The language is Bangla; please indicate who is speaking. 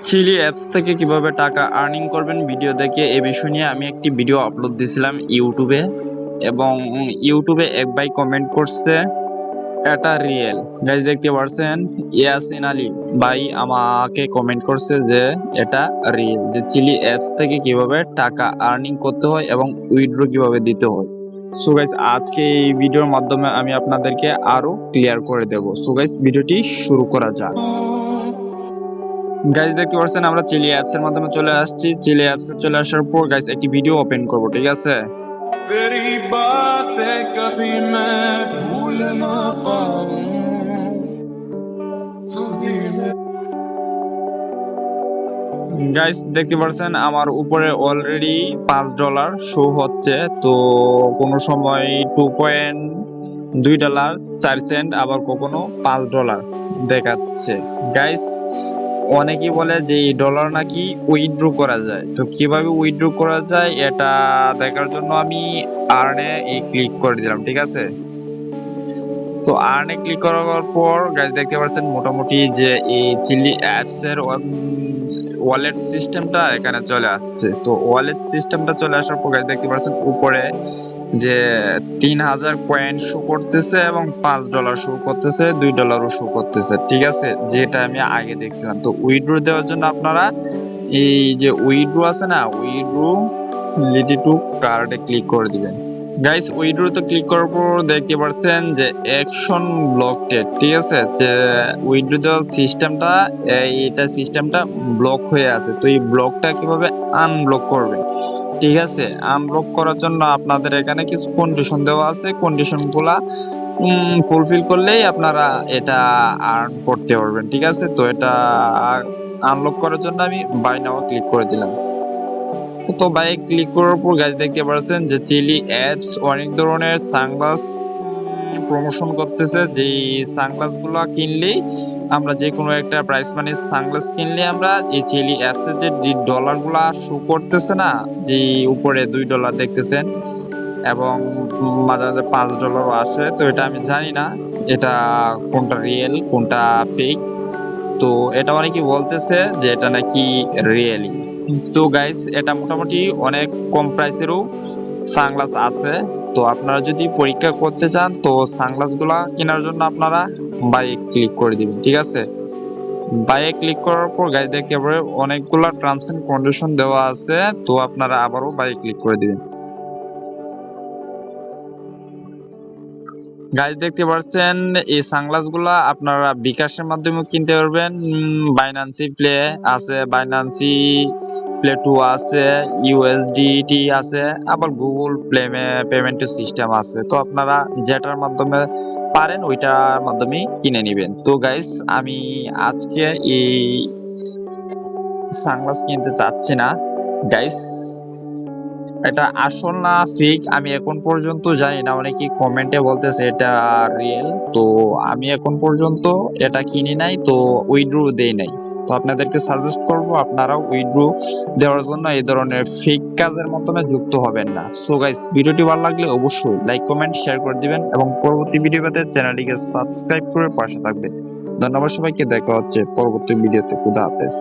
Speaker 1: চিলি অ্যাপস থেকে কিভাবে টাকা আর্নিং করবেন ভিডিও দেখে এই বিষয় নিয়ে আমি একটি ভিডিও আপলোড দিয়েছিলাম ইউটিউবে, এবং ইউটিউবে এক ভাই কমেন্ট করছে এটা রিয়েল। গাইজ দেখতে পারছেন, ইয়াসিন আলী ভাই আমাকে কমেন্ট করছে যে এটা রিয়েল, যে চিলি অ্যাপস থেকে কিভাবে টাকা আর্নিং করতে হয় এবং উইথড্র কিভাবে দিতে হয়। সো গাইজ আজকে এই ভিডিওর মাধ্যমে আমি আপনাদেরকে আরো ক্লিয়ার করে দেব। সো গাইজ ভিডিওটি শুরু করা যাক। গাইজ দেখতে পাচ্ছেন আমরা চিলি অ্যাপস এর মাধ্যমে চলে আসছি। চিলি অ্যাপস এ চলে আসার পর গাইজ একটি ভিডিও ওপেন করব, ঠিক আছে।
Speaker 2: तेरी बातें कभी मैं भूल ना पाऊं तू ही मेरा।
Speaker 1: গাইজ দেখতে পাচ্ছেন আমার উপরে অলরেডি $5 শো হচ্ছে। তো কোনো সময় $2.2 আবার কখনো $5 দেখাচ্ছে। গাইজ অনেকেই বলে যে এই ডলার নাকি উইথড্র করা যায়, তো কিভাবে উইথড্র করা যায় এটা দেখার জন্য আমি আর্নে ক্লিক করে দিলাম, ঠিক আছে। তো আর্নে ক্লিক করার পর গাইজ দেখতে পাচ্ছেন মোটামুটি যে এই চিলি অ্যাপস এর ওয়ালেট সিস্টেমটা এখানে চলে আসছে। তো ওয়ালেট সিস্টেমটা চলে আসার পর গাইজ দেখতে পাচ্ছেন উপরে যে 3000 কয়েন শো করতেছে এবং $5 শো করতেছে, $2 শো করতেছে, ঠিক আছে, যেটা আমি আগে দেখছিলাম। তো উইথড্র দেওয়ার জন্য আপনারা এই যে উইথড্র আছে না, উইথড্র লিডি টু কার্ডে ক্লিক করে দিবেন। গাইস উইথড্রোতে ক্লিক করার পর দেখতে পাচ্ছেন যে অ্যাকশন ব্লকটেড, ঠিক আছে, যে উইথড্রো দেওয়ার সিস্টেমটা এটা সিস্টেমটা ব্লক হয়ে আছে। তো এই ব্লকটা কিভাবে আনব্লক করবেন, ঠিক আছে। আনব্লক করার জন্য আপনাদের এখানে কিছু কন্ডিশন দেওয়া আছে, কন্ডিশনগুলা ফুলফিল করলেই আপনারা এটা আর্ন করতে পারবেন, ঠিক আছে। তো এটা আনলক করার জন্য আমি বাই নাও ক্লিক করে দিলাম। তো বাইক ক্লিক করার পর গাইজ দেখতে পাচ্ছেন যে চিলি অ্যাপস অনেক ধরনের সানগ্লাস প্রমোশন করতেছে। যে সানগ্লাস গুলা কিনলেই আমরা যে কোনো একটা প্রাইস মানি সানগ্লাস কিনলে আমরা এই চিলি অ্যাপস এর যে ডলার গুলা শো করতেছে না, যে উপরে $2 দেখতেছেন এবং মাঝে মাঝে $5 আসে। তো এটা আমি জানি না এটা কোনটা রিয়েল কোনটা ফেক। তো এটা অনেকেই বলতেছে যে এটা নাকি রিয়েলি। তো গাইস এটা মোটামুটি অনেক কম প্রাইসেরও সানগ্লাস আছে। তো আপনারা যদি পরীক্ষা করতে চান তো সানগ্লাস গুলা কেনার জন্য আপনারা বাইয়ে ক্লিক করে দিবেন, ঠিক আছে। বাইয়ে ক্লিক করার পর গাইস দেখতে পারে অনেকগুলা টার্মস এন্ড কন্ডিশন দেওয়া আছে। তো আপনারা আবারও বাইয়ে ক্লিক করে দিবেন। গাইজ দেখতে পাচ্ছেন এই সানগ্লাস গুলা আপনারা বিকাশের মাধ্যমে কিনতে পারবেন। বাইন্যান্সি প্লে আছে, বাইন্যান্সি প্লে 2 আছে, ইউএসডিটি আছে, আবার গুগল প্লে পেমেন্ট সিস্টেম আছে। তো আপনারা যেটার মাধ্যমে পারেন ওইটার মাধ্যমে কিনে নেবেন। তো গাইজ আমি আজকে এই সানগ্লাস কিনতে চাচ্ছি না গাইজ, এটা আসল না ফেক আমি এখন পর্যন্ত জানি না। অনেকে কমেন্টে বলতেছে এটা রিয়েল, তো আমি এখন পর্যন্ত এটা কিনি নাই, তো উইথড্র দেই নাই। তো আপনাদেরকে সাজেস্ট করব আপনারাও উইথড্র দেওয়ার জন্য এই ধরনের ফেক কাজের মাধ্যমে যুক্ত হবেন না। সো গাইস ভিডিওটি ভালো লাগলে অবশ্যই লাইক কমেন্ট শেয়ার করে দিবেন এবং পরবর্তী ভিডিও পেতে চ্যানেলটিকে সাবস্ক্রাইব করে পাশে থাকবেন। ধন্যবাদ সবাইকে, দেখা হচ্ছে পরবর্তী ভিডিওতে। খুদা হাফেজ।